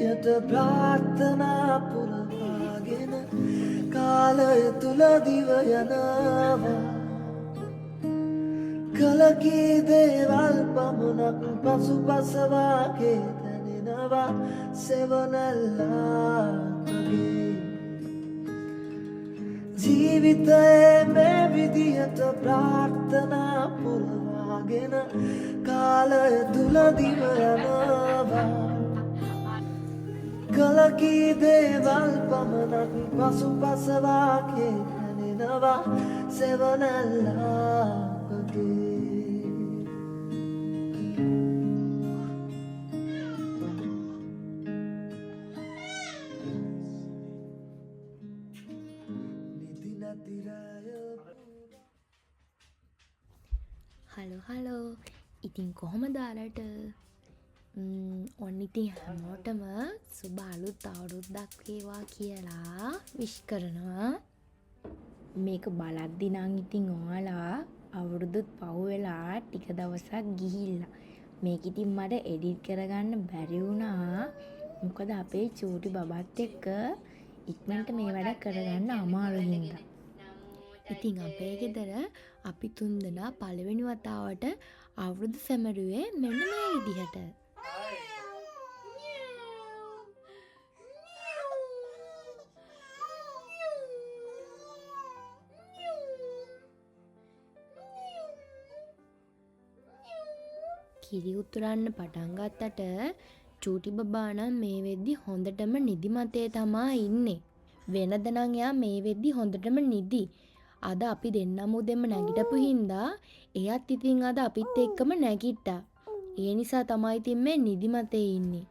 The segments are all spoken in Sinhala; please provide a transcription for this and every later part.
විදිහට ප්‍රාර්ථනා පුරවාගෙන කාලය තුල දිව යනවා කලකී දේවල් පමණක් පසුපසවාගේ දැනෙනවා සෙවනැල්ලාගේ ජීවිතයේ මේ විදිහට ප්‍රාර්ථනා පුරවාගෙන කාලය තුල දිව යනවා කලකී දේවල් පමණක් පසුපසවාගේ දැනෙනවා සෙවනැල්ලාගේ හලෝ ඉතින් කොහොමද ඔයාලට ඔන්න ඉතින් හැමෝටම සුබ අලුත් අවුරුද්දක් වේවා කියලා විශ් කරනවා මේක බලද්දි නම් ඉතින් ඔයාලා අවුරුදුත් පහු වෙලා ටික දවසක් ගිහිල්ලා මේක ඉතින් මට එඩිට් කරගන්න බැරි වුණා මොකද අපේ චූටි බබත් එක්ක ඉක්මනට මේ වැඩ කරගන්න අමාරු හින්දා ඉතින් අපේ ගෙදර අපි තුන්දෙනා පළවෙනි වතාවට අවුරුදු සැමරුවේ මෙන්න මේ විදිහට. කිරි උතුරන්න පටන් ගත්තට චූටි බබා නම් මේ වෙද්දි හොඳටම නිදිමතේ තමා ඉන්නේ. වෙනද නම් එයා මේ වෙද්දි හොඳටම නිදි. අද අපි දෙන්නම උදෙන්ම නැගිටපු හින්දා එයත් ඉතින් අද අපිත් එක්කම නැගිට්ටා. ඒ නිසා තමයි ඉතින් මේ නිදිමතේ ඉන්නේ.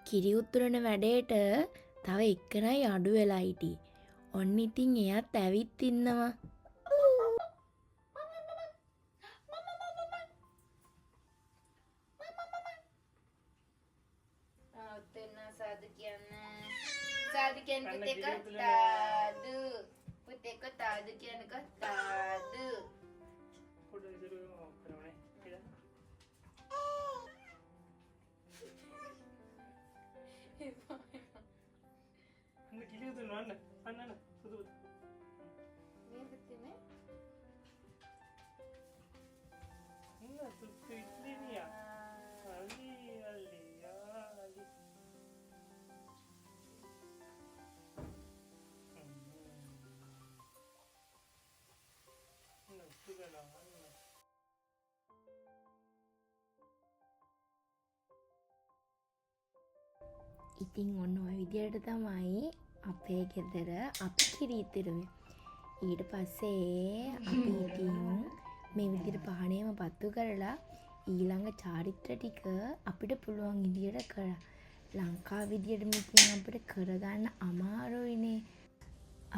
කිරි උතුරන වැඩේට තව එක්කනයි අඩු වෙලා හිටියේ. ඔන්න ඉතින් එයත් ඇවිත් ඉන්නවා. Sadu kian putih ke tadu. Putih ke tadu kian ke tadu. Udah dulu mau ke mana? Kita. Anda gila tu mana? Mana? Betul. Ni betul ni. Anda tu itu ni ya. Ali. ඉතින් ඔන්න ඔය විදියට තමයි අපේ ගෙදර අපි කිරි ඉතිරුවේ. ඊට පස්සේ අපි ඉතින් මේ විදියට පහණේම පත්තු කරලා ඊළඟ චාරිත්‍ර ටික අපිට පුළුවන් විදියට කරා. ලංකා විදියට ඉතින් අපිට කරගන්න අමාරුයිනේ.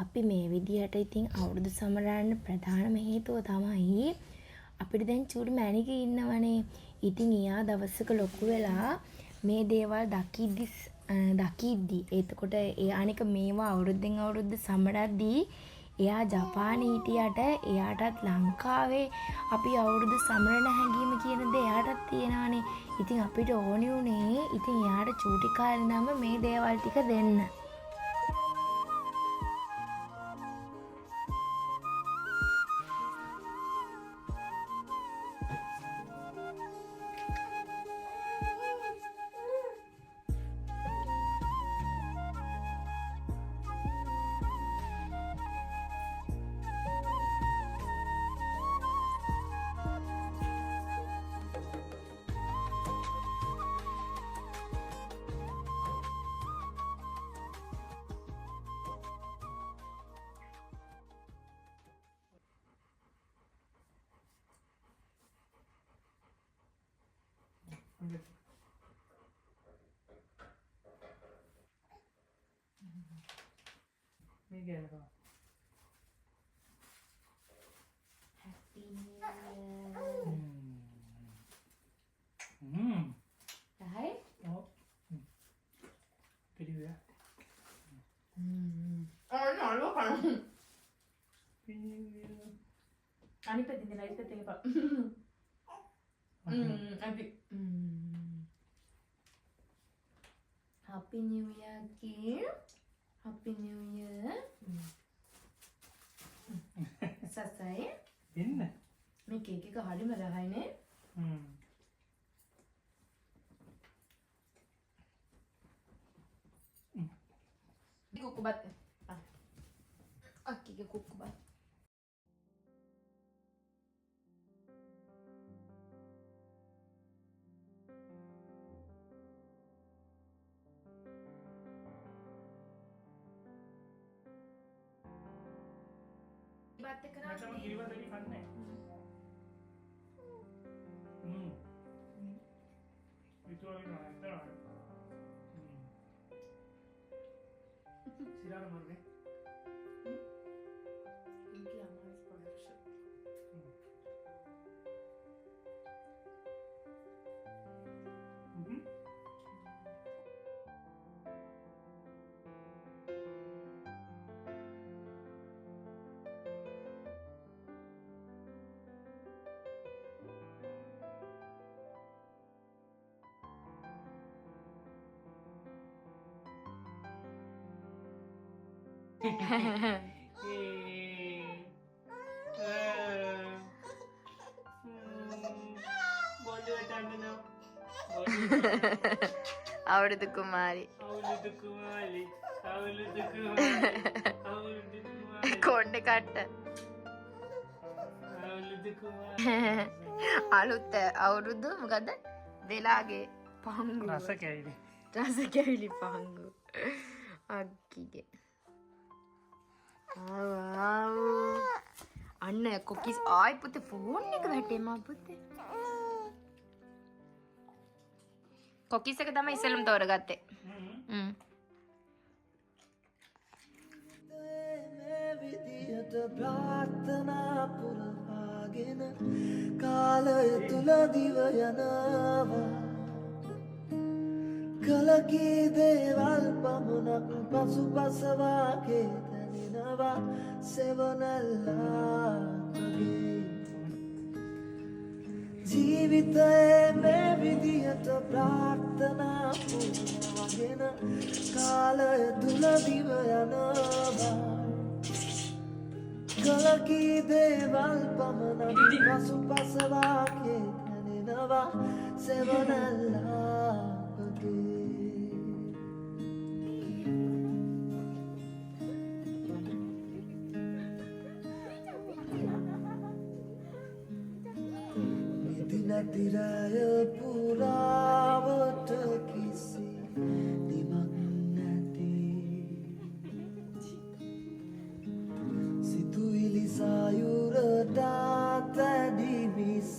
අපි මේ විදියට ඉතින් අවුරුදු සමරන්න ප්‍රධානම හේතුව තමයි අපිට දැන් චූටි මැණිකේ ඉන්නවනේ. ඉතින් එයා දවසක ලොකු වෙලා මේ දේවල් දකිද්දි එතකොට ඒ අනික මේවා අවුරුද්දෙන් අවුරුද්ද සමරද්දී එයා ජපානයේ හිටියට එයාටත් ලංකාවේ අපි අවුරුදු සමරන හැඟීම කියන දේ එයාටත් තියෙනවානේ. ඉතින් අපිට ඕනි උනේ ඉතින් එයාට චූටි කාලේ නම් මේ දේවල් ටික දෙන්න. Ni gaya apa? Happy New Year. Right? Oh. Video ya. Oh, no, lu kan. අනිත් පැත්තේ ඉඳලා ඒක තේපා. අපි Happy New Year kid. Happy New Year. සසයි. දෙන්න. මේ කේක් එක හරිම රහයිනේ. කුකුබත්. අක්කිගේ කුකුබත්. बात करा මචං කිරිවත් දෙවි කන්නේ. විතෝරේ නෑ. සිරාර මරනේ. इनकी हमारी प्रोडक्शन බොඩේ තන්නන. අවුරුදු කුමාරි අවුරුදු කුමාලි. අවුරුදු කුමාලි. අවුරුදු කුමාලි. කොණ්ඩ කට්ට අවුරුදු කුමාලි. අලුත් අවුරුදු මොකද වෙලාගේ පහංගු රස කැවිලි. රස කැවිලි පහංගු අක්කිගේ අන්න කොකිස් ආයි පුතේ ෆෝන් එක වැටේ මා පුතේ කොකිස් එක තමයි ඉස්සෙල්ලම තෝරගත්තේ මේ විදියට ප්‍රාර්ථනා පුරවාගෙන කාලය තුල දිව යනවා කලකී දේවල් පමණක් පසුපසවාගේ දැනෙනවා සෙවනල්ලා වගේ ජීවිතයේ මේ විදියට ප්‍රාර්ථනා පුරවාගෙන කාලය තුල දිව යනවා කලකී දේවල් පමණක් පසුපසවාගේ දැනෙනවා සෙවනල්ලා වගේ නැතිරය පුරාවට කිසි නිමක් නැති සිතුවිලි සයුරට තැඩි මිස